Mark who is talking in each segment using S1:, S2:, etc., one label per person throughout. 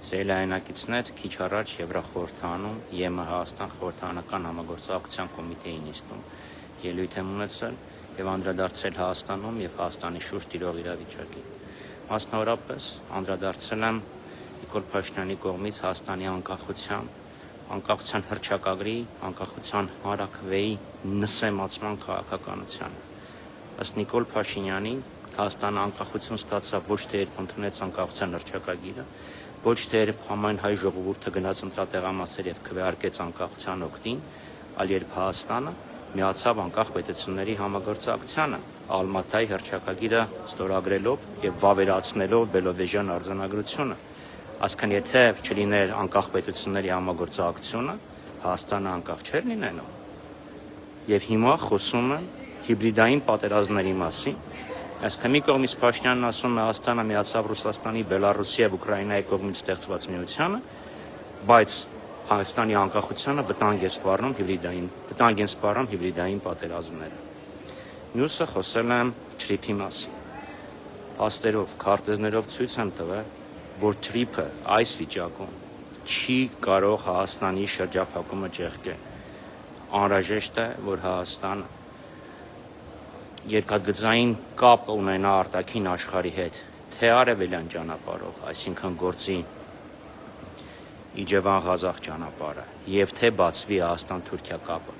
S1: Զելայնակիցներ քիչ առաջ Եվրախորհրդանում ԵՄ Հայաստան խորհրդարանական համագործակցության կոմիտեի նիստում ելույթ եմ ունեցել եւ անդրադարձել Հայաստանում եւ Հայաստանի շուրջ տիրող իրավիճակին։ Մասնավորապես անդրադարձել եմ Նիկոլ Փաշինյանի կողմից Հայաստանի անկախության հռչակագրի, անկախության հանրաքվեի նսեմացման քաղաքականությանը։ Ըստ Նիկոլ Փաշինյանի Հայաստանը անկախություն ստացավ ոչ թե երբ ընդունեց անկախության հռչակագիրը, ոչ թե երբ համայն հայ ժողովուրդը գնաց ընտրատեղամասեր եւ քվեարկեց անկախության օգտին, այլ երբ Հայաստանը միացավ անկախ պետությունների համագործակցությանը, Ալմատայի հռչակագիրը ստորագրելով եւ վավերացնելով Բելովեժյան արձանագրությունը։ Այսինքն եթե չլիներ անկախ պետությունների համագործակցությունը, Հայաստանը անկախ չէր լինելու։ Եվ հիմա խոսում են հիբրիդային պատերազմների մասին։ Այսինքն մի կողմից Փաշինյանն ասում է Հայաստանը միացավ Ռուսաստանի, Բելարուսի եւ Ուկրաինայի կողմից ստեղծված միությանը, բայց Հայաստանի անկախությանը վտանգ են սպառնում հիբրիդային պատերազմները։ Մյուսը խոսել եմ Թրիփի մասին։ Փաստերով, քարտեզներով ցույց եմ տվել, որ Թրիփը այս վիճակում չի կարող Հայաստանի շրջափակումը ճեղքել։ Անհրաժեշտ է, որ Հայաստանը երկաթգծային կապ ունենա արտաքին աշխարհի հետ, թե արևելյան ճանապարհով, այսինքն գործի Իջևան-Ղազախ ճանապարհը, եւ թե բացվի Հայաստան-Թուրքիա կապը։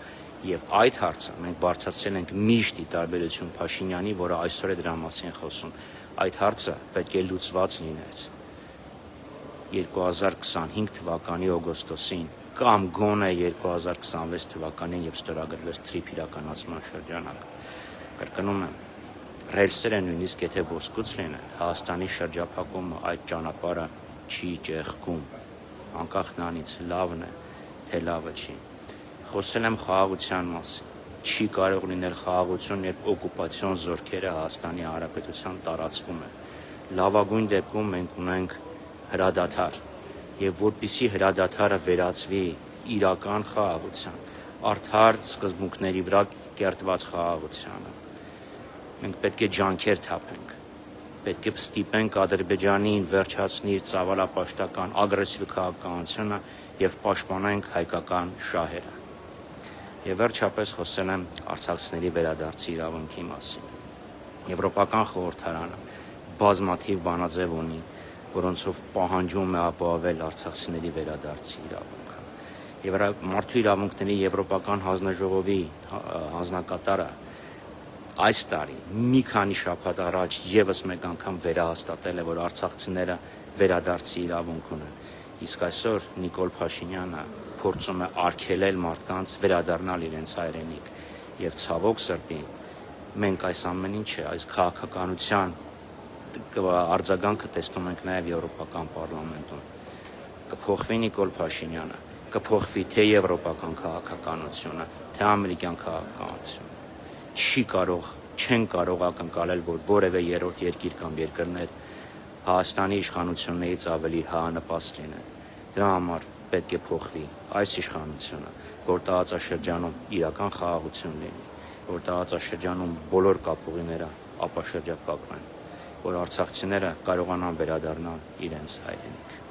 S1: Եվ այդ հարցը մենք բարձրացրել ենք միշտ ի տարբերություն Փաշինյանի, որը այսօր է դրա մասին խոսում։ Այդ հարցը պետք է լուծված լիներ 2025 թվականի օգոստոսին կամ գոնե 2026 թվականին, երբ ստորագրվեց Թրիփ իրականացման շրջանակը։ Կրկնում եմ, ռելսերը նույնիսկ եթե ոսկուց լինեն, Հայաստանի շրջափակումը այդ ճանապարհը չի ճեղքում, անկախ նրանից լավն է, թե լավը չի։ Խոսել եմ խաղաղության մասին։ Չի կարող լինել խաղաղություն, երբ օկուպացիոն զորքերը Հայաստանի Հանրապետության տարածքում են։ Լավագույն դեպքում մենք ունենք հրադադար, եւ որպիսի հրադադարը վերածվի իրական խաղաղության, արդար սկզբունքների վրա կերտված խաղաղությանը, մենք պետք է ջանքեր թափենք, պետք է ստիպենք Ադրբեջանին վերջացնել ծավալապաշտական ագրեսիվ քաղաքականությունը եւ պաշտպանենք հայկական շահերը։ Եվ վերջապես խոսել եմ արցախցիների վերադարձի իրավունքի մասին։ Եվրոպական խորհրդարանը բազմաթիվ բանաձև ունի, որոնցով պահանջում է ապահովել արցախցիների վերադարձի իրավունքը։ Մարդու իրավունքների Եվրոպական հանձնաժողովի հանձնակատարը այս տարի մի քանի շաբաթ առաջ եւս մեկ անգամ վերահաստատել է, որ արցախցիները վերադարձի իրավունք ունեն։ Իսկ այսօր Նիկոլ Փաշինյանը փորձում է արգելել մարդկանց վերադառնալ իրենց հայրենիք։ Եվ ցավոք սրտի մենք այս ամեն ինչը, այս քաղաքականության արձագանքը տեսնում ենք նաև Եվրոպական պարլամենտում։ Կփոխվի Նիկոլ Փաշինյանը, կփոխվի թե եվրոպական քաղաքականությունը, թե ամերիկյան քաղաքականությունը։ Չեն կարող ակնկալել, որ որևէ երրորդ երկիր կամ երկրներ Հայաստանի իշխանություններից ավելի հայանպաստ լինեն։ Դրա համար պետք է փոխվի այս իշխանությունը, որ տարածաշրջանում իրական խաղաղություն լինի, որ տարածաշրջանում բոլոր կապուղիները ապաշրջապակվեն, որ արցախցիները կարողանան վերադառնալ իրենց հայրենիք։